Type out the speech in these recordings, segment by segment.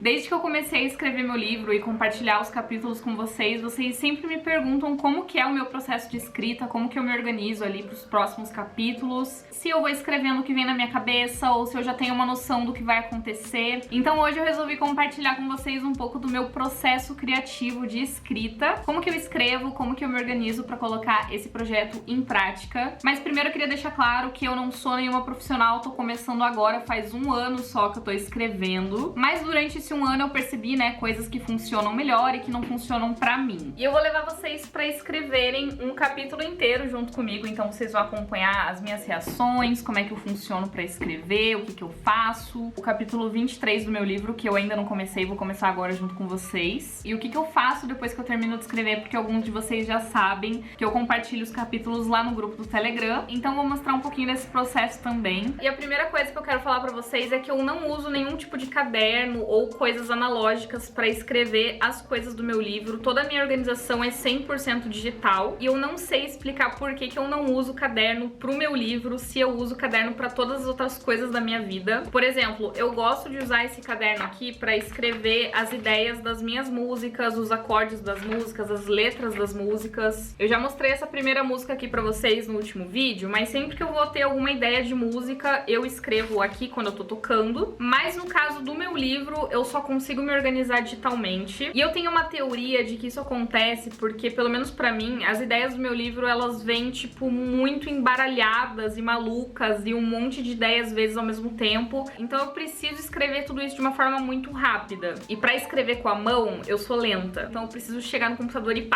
Desde que eu comecei a escrever meu livro e compartilhar os capítulos com vocês, vocês sempre me perguntam como que é o meu processo de escrita, como que eu me organizo ali para os próximos capítulos, se eu vou escrevendo o que vem na minha cabeça ou se eu já tenho uma noção do que vai acontecer. Então hoje eu resolvi compartilhar com vocês um pouco do meu processo criativo de escrita, como que eu escrevo, como que eu me organizo para colocar esse projeto em prática. Mas primeiro eu queria deixar claro que eu não sou nenhuma profissional, tô começando agora, faz um ano só que eu tô escrevendo, mas durante esse um ano eu percebi, né, coisas que funcionam melhor e que não funcionam pra mim. E eu vou levar vocês pra escreverem um capítulo inteiro junto comigo, então vocês vão acompanhar as minhas reações, como é que eu funciono pra escrever, o que que eu faço. O capítulo 23 do meu livro, que eu ainda não comecei, vou começar agora junto com vocês. E o que que eu faço depois que eu termino de escrever, porque alguns de vocês já sabem que eu compartilho os capítulos lá no grupo do Telegram, então vou mostrar um pouquinho desse processo também. E a primeira coisa que eu quero falar pra vocês é que eu não uso nenhum tipo de caderno ou coisas analógicas para escrever as coisas do meu livro. Toda a minha organização é 100% digital e eu não sei explicar por que eu não uso caderno pro meu livro se eu uso caderno para todas as outras coisas da minha vida. Por exemplo, eu gosto de usar esse caderno aqui para escrever as ideias das minhas músicas, os acordes das músicas, as letras das músicas. Eu já mostrei essa primeira música aqui para vocês no último vídeo, mas sempre que eu vou ter alguma ideia de música, eu escrevo aqui quando eu tô tocando. Mas no caso do meu livro, eu só consigo me organizar digitalmente. E eu tenho uma teoria de que isso acontece porque, pelo menos pra mim, as ideias do meu livro, elas vêm, tipo, muito embaralhadas e malucas e um monte de ideias às vezes ao mesmo tempo. Então eu preciso escrever tudo isso de uma forma muito rápida. E pra escrever com a mão, eu sou lenta. Então eu preciso chegar no computador e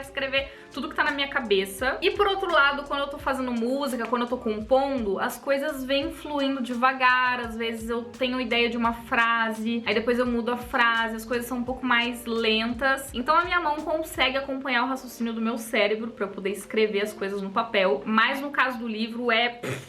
escrever tudo que tá na minha cabeça. E por outro lado, quando eu tô fazendo música, quando eu tô compondo, as coisas vêm fluindo devagar. Às vezes eu tenho ideia de uma frase, aí depois eu mudo a frase, as coisas são um pouco mais lentas. Então a minha mão consegue acompanhar o raciocínio do meu cérebro pra eu poder escrever as coisas no papel. Mas no caso do livro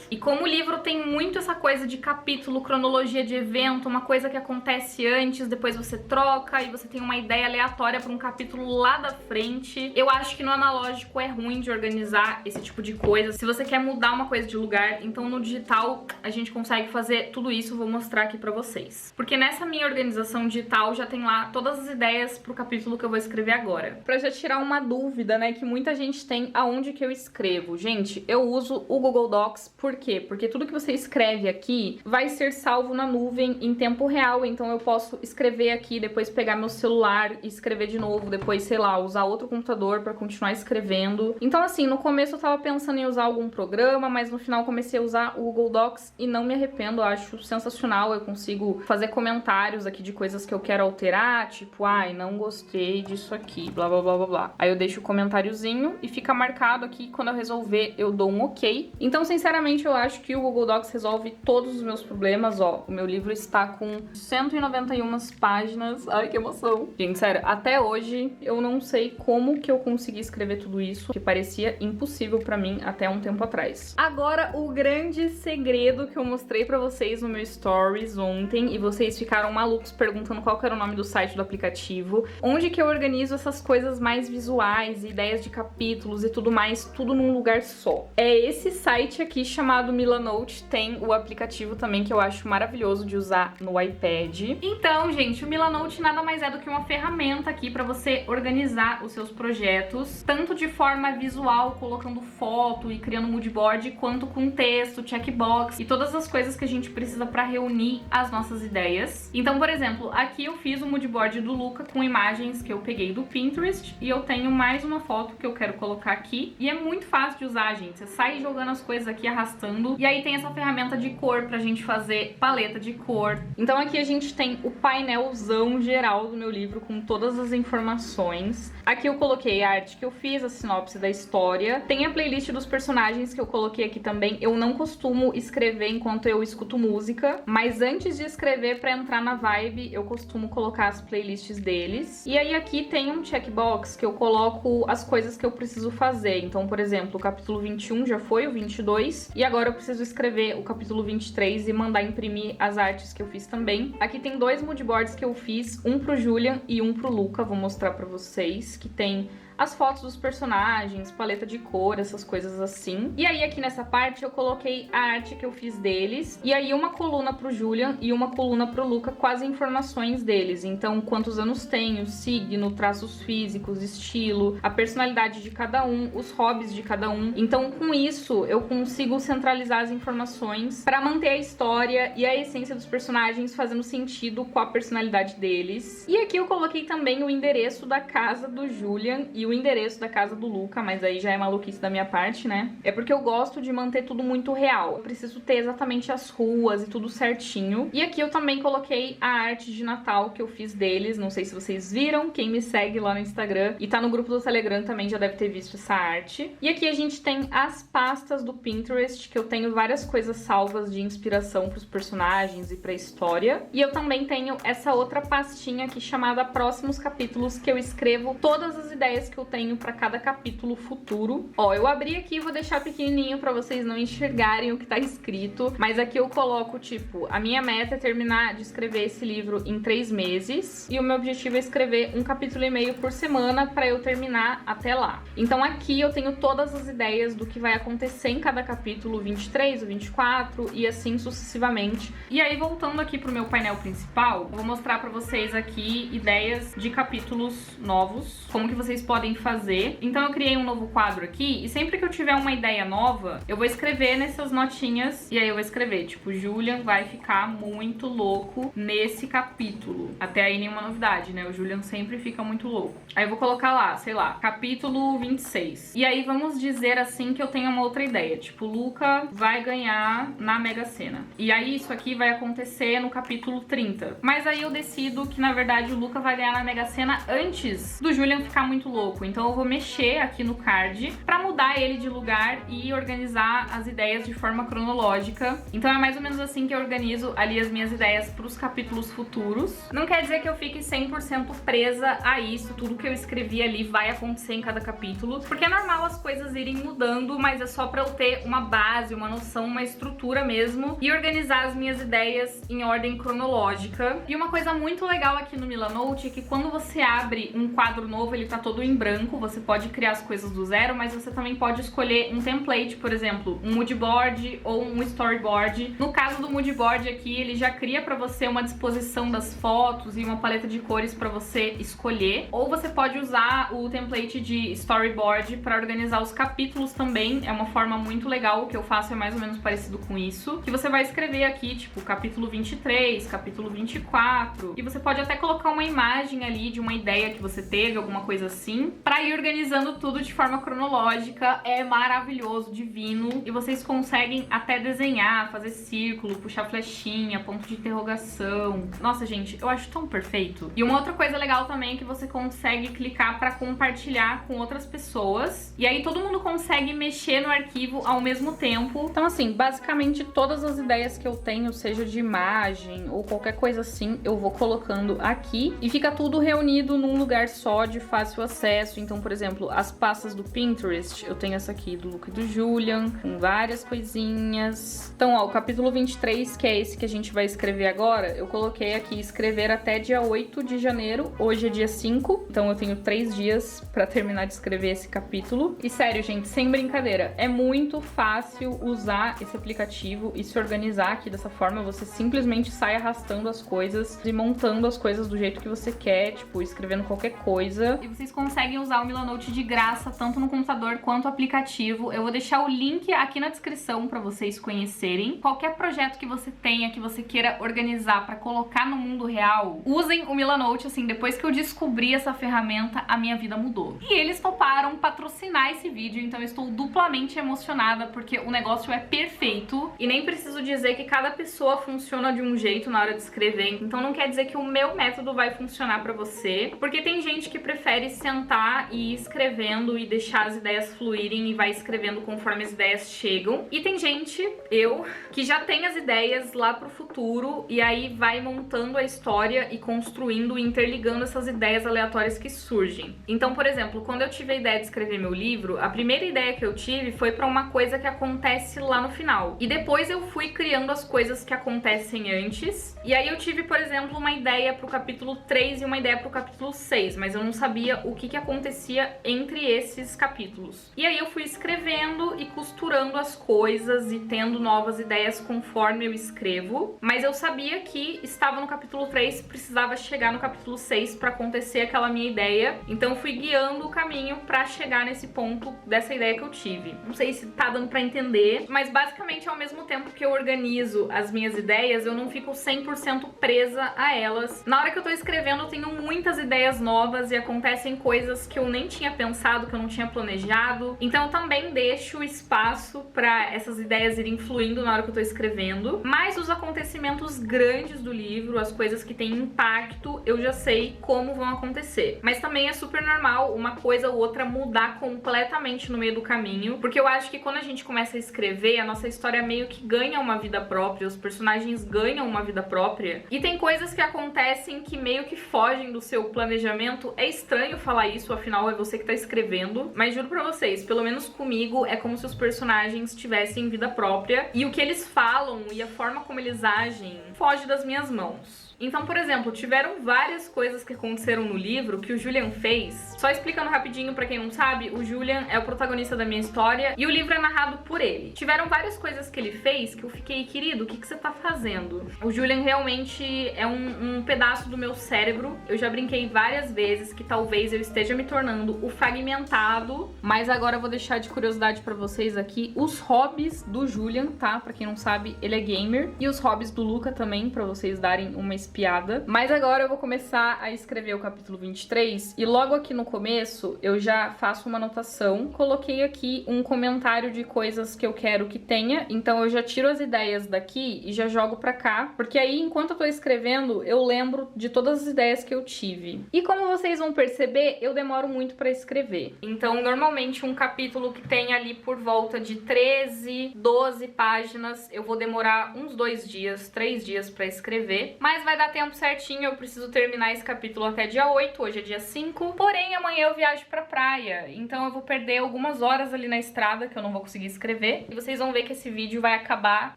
E como o livro tem muito essa coisa de capítulo, cronologia de evento, uma coisa que acontece antes, depois você troca e você tem uma ideia aleatória pra um capítulo lá da frente, eu acho que no analógico é ruim de organizar esse tipo de coisa. Se você quer mudar uma coisa de lugar, então no digital a gente consegue fazer tudo isso. Eu vou mostrar aqui pra vocês. Porque nessa minha organização digital já tem lá todas as ideias pro capítulo que eu vou escrever agora. Pra já tirar uma dúvida, né, que muita gente tem aonde que eu escrevo. Gente, eu uso o Google Docs. Por quê? Porque tudo que você escreve aqui vai ser salvo na nuvem em tempo real, então eu posso escrever aqui, depois pegar meu celular e escrever de novo, depois, sei lá, usar outro computador pra continuar escrevendo. Então assim, no começo eu tava pensando em usar algum programa, mas no final comecei a usar o Google Docs e não me arrependo, eu acho sensacional. Eu consigo fazer comentários aqui de coisas que eu quero alterar, tipo, ai, não gostei disso aqui, blá blá blá blá blá. Aí eu deixo o comentáriozinho e fica marcado aqui, quando eu resolver eu dou um ok. Então, sinceramente, eu acho que o Google Docs resolve todos os meus problemas, ó. O meu livro está com 191 páginas, ai que emoção. Gente, sério, até hoje eu não sei como que eu consegui escrever tudo isso, que parecia impossível pra mim até um tempo atrás. Agora, o grande segredo que eu mostrei pra vocês no meu Stories ontem, e vocês ficaram malucos perguntando qual que era o nome do site do aplicativo, onde que eu organizo essas coisas mais visuais, ideias de capítulos e tudo mais, tudo num lugar só. É esse site aqui chamado Milanote, tem o aplicativo também que eu acho maravilhoso de usar no iPad. Então, gente, o Milanote nada mais é do que uma ferramenta aqui pra você organizar os seus projetos, tanto de forma visual, colocando foto e criando mood board, quanto com texto, checkbox e todas as coisas que a gente precisa pra reunir as nossas ideias. Então, por exemplo, aqui eu fiz o mood board do Luca com imagens que eu peguei do Pinterest e eu tenho mais uma foto que eu quero colocar aqui. E é muito fácil de usar, gente. Você sai jogando as coisas aqui, arrastando. E aí tem essa ferramenta de cor pra gente fazer paleta de cor. Então aqui a gente tem o painelzão geral do meu livro com todas as informações. Aqui eu coloquei a arte que eu fiz, a sinopse da história. Tem a playlist dos personagens que eu coloquei aqui também. Eu não costumo escrever enquanto eu escuto música, mas antes de escrever, pra entrar na vibe, eu costumo colocar as playlists deles. E aí aqui tem um checkbox que eu coloco as coisas que eu preciso fazer. Então, por exemplo, o capítulo 21 já foi, o 22, e agora eu preciso escrever o capítulo 23 e mandar imprimir as artes que eu fiz também. Aqui tem 2 moodboards que eu fiz, um pro Julian e um pro Luca, vou mostrar pra vocês, que tem as fotos dos personagens, paleta de cor, essas coisas assim. E aí aqui nessa parte eu coloquei a arte que eu fiz deles, e aí uma coluna pro Julian e uma coluna pro Luca com as informações deles. Então, quantos anos tem, o signo, traços físicos, estilo, a personalidade de cada um, os hobbies de cada um. Então, com isso, eu consigo centralizar as informações para manter a história e a essência dos personagens fazendo sentido com a personalidade deles. E aqui eu coloquei também o endereço da casa do Julian e o endereço da casa do Luca, mas aí já é maluquice da minha parte, né? É porque eu gosto de manter tudo muito real. Eu preciso ter exatamente as ruas e tudo certinho. E aqui eu também coloquei a arte de Natal que eu fiz deles. Não sei se vocês viram, quem me segue lá no Instagram e tá no grupo do Telegram também já deve ter visto essa arte. E aqui a gente tem as pastas do Pinterest, que eu tenho várias coisas salvas de inspiração pros personagens e pra história. E eu também tenho essa outra pastinha aqui chamada Próximos Capítulos, que eu escrevo todas as ideias que eu tenho pra cada capítulo futuro. Ó, eu abri aqui e vou deixar pequenininho pra vocês não enxergarem o que tá escrito, mas aqui eu coloco, tipo, a minha meta é terminar de escrever esse livro em 3 meses e o meu objetivo é escrever um capítulo e meio por semana pra eu terminar até lá. Então aqui eu tenho todas as ideias do que vai acontecer em cada capítulo, 23, o 24 e assim sucessivamente. E aí, voltando aqui pro meu painel principal, eu vou mostrar pra vocês aqui ideias de capítulos novos, como que vocês podem fazer. Então eu criei um novo quadro aqui e sempre que eu tiver uma ideia nova, eu vou escrever nessas notinhas e aí eu vou escrever, tipo, Julian vai ficar muito louco nesse capítulo. Até aí nenhuma novidade, né? O Julian sempre fica muito louco. Aí eu vou colocar lá, sei lá, capítulo 26. E aí vamos dizer assim que eu tenho uma outra ideia, tipo, Luca vai ganhar na Mega Sena. E aí isso aqui vai acontecer no capítulo 30. Mas aí eu decido que na verdade o Luca vai ganhar na Mega Sena antes do Julian ficar muito louco. Então eu vou mexer aqui no card pra mudar ele de lugar e organizar as ideias de forma cronológica. Então é mais ou menos assim que eu organizo ali as minhas ideias pros capítulos futuros. Não quer dizer que eu fique 100% presa a isso, tudo que eu escrevi ali vai acontecer em cada capítulo, porque é normal as coisas irem mudando, mas é só pra eu ter uma base, uma noção, uma estrutura mesmo e organizar as minhas ideias em ordem cronológica. E uma coisa muito legal aqui no Milanote é que quando você abre um quadro novo, ele tá todo em branco, você pode criar as coisas do zero, mas você também pode escolher um template, por exemplo, um moodboard ou um storyboard. No caso do moodboard aqui, ele já cria pra você uma disposição das fotos e uma paleta de cores pra você escolher, ou você pode usar o template de storyboard pra organizar os capítulos também. É uma forma muito legal, o que eu faço é mais ou menos parecido com isso, que você vai escrever aqui, tipo, capítulo 23, capítulo 24, e você pode até colocar uma imagem ali de uma ideia que você teve, alguma coisa assim, pra ir organizando tudo de forma cronológica. É maravilhoso, divino, e vocês conseguem até desenhar, fazer círculo, puxar flechinha, ponto de interrogação. Nossa, gente, eu acho tão perfeito. E uma outra coisa legal também é que você consegue clicar pra compartilhar com outras pessoas, e aí todo mundo consegue mexer no arquivo ao mesmo tempo. Então assim, basicamente todas as ideias que eu tenho, seja de imagem ou qualquer coisa assim, eu vou colocando aqui e fica tudo reunido num lugar só de fácil acesso. Então, por exemplo, as pastas do Pinterest, eu tenho essa aqui do Luca e do Julian, com várias coisinhas. Então, ó, o capítulo 23, que é esse que a gente vai escrever agora, eu coloquei aqui escrever até dia 8 de janeiro, hoje é dia 5, então eu tenho 3 dias pra terminar de escrever esse capítulo. E sério, gente, sem brincadeira, é muito fácil usar esse aplicativo e se organizar aqui dessa forma. Você simplesmente sai arrastando as coisas e montando as coisas do jeito que você quer, tipo, escrevendo qualquer coisa. E vocês conseguem usar o Milanote de graça, tanto no computador quanto no aplicativo. Eu vou deixar o link aqui na descrição pra vocês conhecerem. Qualquer projeto que você tenha, que você queira organizar pra colocar no mundo real, usem o Milanote. Assim, depois que eu descobri essa ferramenta, a minha vida mudou. E eles toparam patrocinar esse vídeo, então eu estou duplamente emocionada, porque o negócio é perfeito. E nem preciso dizer que cada pessoa funciona de um jeito na hora de escrever, então não quer dizer que o meu método vai funcionar pra você, porque tem gente que prefere sentar e ir escrevendo e deixar as ideias fluírem e vai escrevendo conforme as ideias chegam. E tem gente, eu, que já tem as ideias lá pro futuro e aí vai montando a história e construindo e interligando essas ideias aleatórias que surgem. Então, por exemplo, quando eu tive a ideia de escrever meu livro, a primeira ideia que eu tive foi pra uma coisa que acontece lá no final. E depois eu fui criando as coisas que acontecem antes. E aí eu tive, por exemplo, uma ideia pro capítulo 3 e uma ideia pro capítulo 6, mas eu não sabia o que acontecia entre esses capítulos. E aí eu fui escrevendo e costurando as coisas e tendo novas ideias conforme eu escrevo, mas eu sabia que estava no capítulo 3, precisava chegar no capítulo 6 para acontecer aquela minha ideia, então eu fui guiando o caminho para chegar nesse ponto dessa ideia que eu tive. Não sei se tá dando para entender, mas basicamente ao mesmo tempo que eu organizo as minhas ideias, eu não fico 100% presa a elas. Na hora que eu tô escrevendo, eu tenho muitas ideias novas e acontecem coisas que eu nem tinha pensado, que eu não tinha planejado. Então eu também deixo espaço para essas ideias irem fluindo na hora que eu tô escrevendo. Mas os acontecimentos grandes do livro, as coisas que têm impacto, eu já sei como vão acontecer. Mas também é super normal uma coisa ou outra mudar completamente no meio do caminho, porque eu acho que quando a gente começa a escrever, a nossa história meio que ganha uma vida própria, os personagens ganham uma vida própria, e tem coisas que acontecem que meio que fogem do seu planejamento. É estranho falar isso, afinal é você que tá escrevendo, mas juro pra vocês, pelo menos comigo, é como se os personagens tivessem vida própria, e o que eles falam e a forma como eles agem foge das minhas mãos. Então, por exemplo, tiveram várias coisas que aconteceram no livro que o Julian fez. Só explicando rapidinho pra quem não sabe, o Julian é o protagonista da minha história e o livro é narrado por ele. Tiveram várias coisas que ele fez que eu fiquei, querido, o que você tá fazendo? O Julian realmente é um pedaço do meu cérebro. Eu já brinquei várias vezes que talvez eu esteja me tornando o fragmentado, mas agora eu vou deixar de curiosidade pra vocês aqui os hobbies do Julian, tá? Pra quem não sabe, ele é gamer. E os hobbies do Luca também, pra vocês darem uma espiada. Mas agora eu vou começar a escrever o capítulo 23 e logo aqui no começo eu já faço uma anotação. Coloquei aqui um comentário de coisas que eu quero que tenha, então eu já tiro as ideias daqui e já jogo pra cá, porque aí enquanto eu tô escrevendo eu lembro de todas as ideias que eu tive. E como vocês vão perceber, eu demoro muito pra escrever. Então normalmente um capítulo que tem ali por volta de 13, 12 páginas, eu vou demorar uns 2 dias, 3 dias pra escrever, mas vai dar tempo certinho, eu preciso terminar esse capítulo até dia 8, hoje é dia 5, porém amanhã eu viajo pra praia, então eu vou perder algumas horas ali na estrada que eu não vou conseguir escrever, e vocês vão ver que esse vídeo vai acabar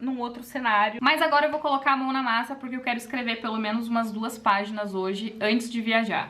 num outro cenário. Mas agora eu vou colocar a mão na massa porque eu quero escrever pelo menos umas 2 páginas hoje, antes de viajar.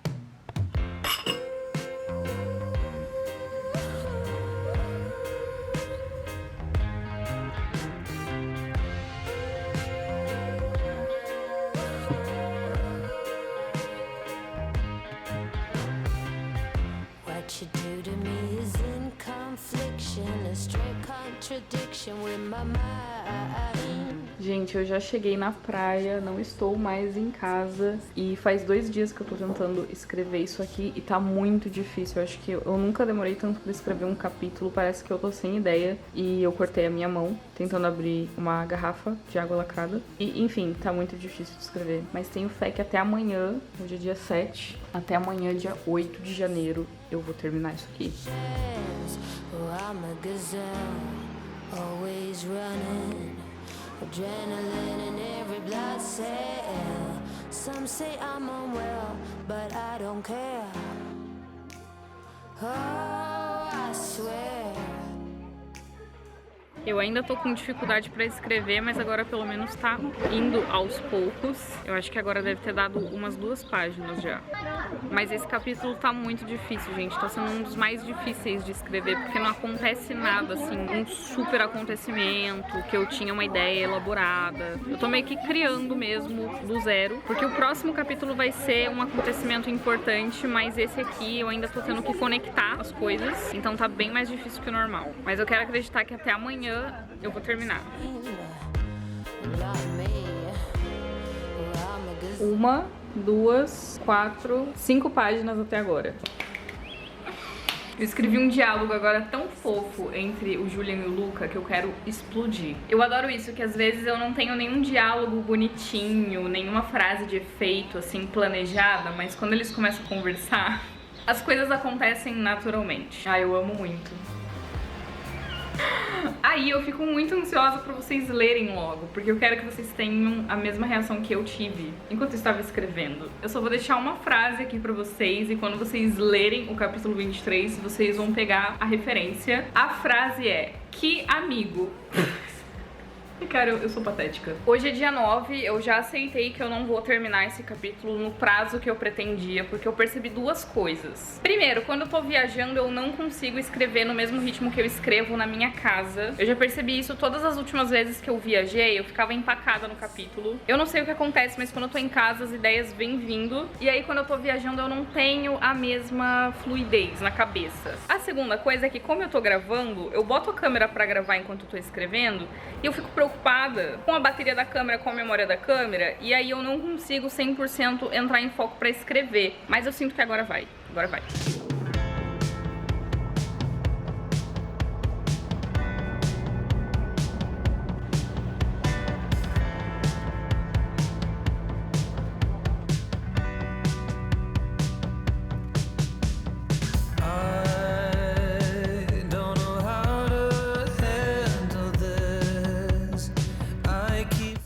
What you do to me is in confliction, a straight contradiction with my mind. Gente, eu já cheguei na praia, não estou mais em casa e faz 2 dias que eu tô tentando escrever isso aqui e tá muito difícil. Eu acho que eu nunca demorei tanto pra escrever um capítulo, parece que eu tô sem ideia e eu cortei a minha mão tentando abrir uma garrafa de água lacrada. E, enfim, tá muito difícil de escrever. Mas tenho fé que até amanhã, hoje é dia 7, até amanhã, dia 8 de janeiro, eu vou terminar isso aqui. Oh, I'm a gazelle, always running, adrenaline in every blood cell. Some say I'm unwell, but I don't care. Oh, I swear. Eu ainda tô com dificuldade pra escrever, mas agora pelo menos tá indo aos poucos. Eu acho que agora deve ter dado umas 2 páginas já. Mas esse capítulo tá muito difícil, gente. Tá sendo um dos mais difíceis de escrever, porque não acontece nada, assim, um super acontecimento, que eu tinha uma ideia elaborada. Eu tô meio que criando mesmo do zero, porque o próximo capítulo vai ser um acontecimento importante, mas esse aqui eu ainda tô tendo que conectar as coisas, então tá bem mais difícil que o normal. Mas eu quero acreditar que até amanhã eu vou terminar. 1, 2, 4, 5 páginas até agora. Eu escrevi um diálogo agora tão fofo entre o Julian e o Luca que eu quero explodir. Eu adoro isso, que às vezes eu não tenho nenhum diálogo bonitinho, nenhuma frase de efeito, assim, planejada, mas quando eles começam a conversar, as coisas acontecem naturalmente. Ah, eu amo muito. Aí eu fico muito ansiosa pra vocês lerem logo, porque eu quero que vocês tenham a mesma reação que eu tive enquanto eu estava escrevendo. Eu só vou deixar uma frase aqui pra vocês e quando vocês lerem o capítulo 23, vocês vão pegar a referência. A frase é: que amigo. E cara, eu sou patética. Hoje é dia 9, eu já aceitei que eu não vou terminar esse capítulo no prazo que eu pretendia, porque eu percebi duas coisas. Primeiro, quando eu tô viajando, eu não consigo escrever no mesmo ritmo que eu escrevo na minha casa. Eu já percebi isso todas as últimas vezes que eu viajei, eu ficava empacada no capítulo. Eu não sei o que acontece, mas quando eu tô em casa, as ideias vêm vindo. E aí, quando eu tô viajando, eu não tenho a mesma fluidez na cabeça. A segunda coisa é que, como eu tô gravando, eu boto a câmera pra gravar enquanto eu tô escrevendo, e eu fico preocupada com a bateria da câmera, com a memória da câmera, e aí eu não consigo 100% entrar em foco pra escrever. Mas eu sinto que agora vai. Agora vai.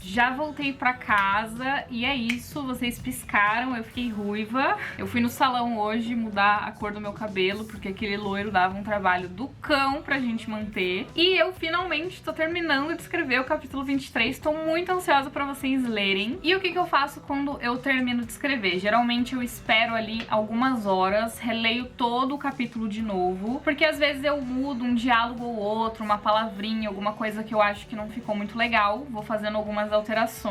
Já voltei pra casa e é isso, vocês piscaram, eu fiquei ruiva. Eu fui no salão hoje mudar a cor do meu cabelo, porque aquele loiro dava um trabalho do cão pra gente manter. E eu finalmente tô terminando de escrever o capítulo 23, tô muito ansiosa pra vocês lerem. E o que eu faço quando eu termino de escrever? Geralmente eu espero ali algumas horas, releio todo o capítulo de novo, porque às vezes eu mudo um diálogo ou outro, uma palavrinha, alguma coisa que eu acho que não ficou muito legal, vou fazendo algumas alterações.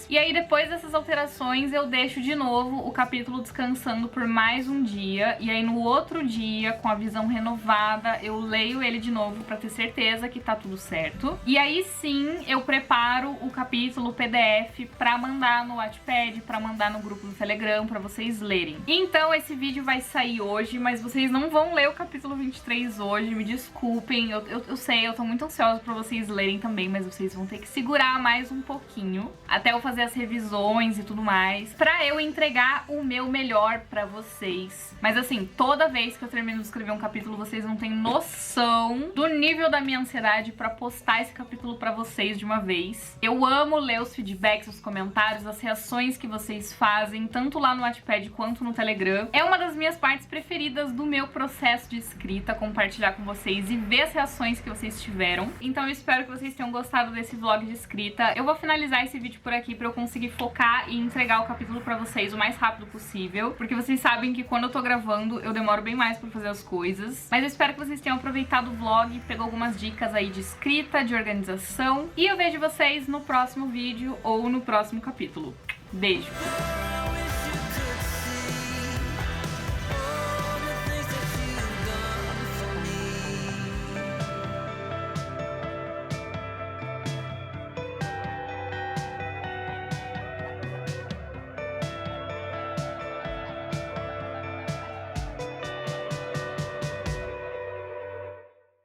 E aí depois dessas alterações eu deixo de novo o capítulo descansando por mais um dia, e aí no outro dia, com a visão renovada, eu leio ele de novo pra ter certeza que tá tudo certo. E aí sim eu preparo o capítulo PDF pra mandar no Wattpad, pra mandar no grupo do Telegram, pra vocês lerem. Então esse vídeo vai sair hoje, mas vocês não vão ler o capítulo 23 hoje, me desculpem, eu sei, eu tô muito ansiosa pra vocês lerem também, mas vocês vão ter que segurar mais um pouquinho até eu fazer as revisões e tudo mais, pra eu entregar o meu melhor pra vocês. Mas assim, toda vez que eu termino de escrever um capítulo, vocês não têm noção do nível da minha ansiedade pra postar esse capítulo pra vocês de uma vez. Eu amo ler os feedbacks, os comentários, as reações que vocês fazem, tanto lá no Wattpad quanto no Telegram. É uma das minhas partes preferidas do meu processo de escrita, compartilhar com vocês e ver as reações que vocês tiveram. Então eu espero que vocês tenham gostado desse vlog de escrita. Eu vou finalizar esse vídeo por aqui pra eu conseguir focar e entregar o capítulo pra vocês o mais rápido possível, porque vocês sabem que quando eu tô gravando eu demoro bem mais pra fazer as coisas. Mas eu espero que vocês tenham aproveitado o vlog, pegou algumas dicas aí de escrita, de organização, e eu vejo vocês no próximo vídeo ou no próximo capítulo. Beijo!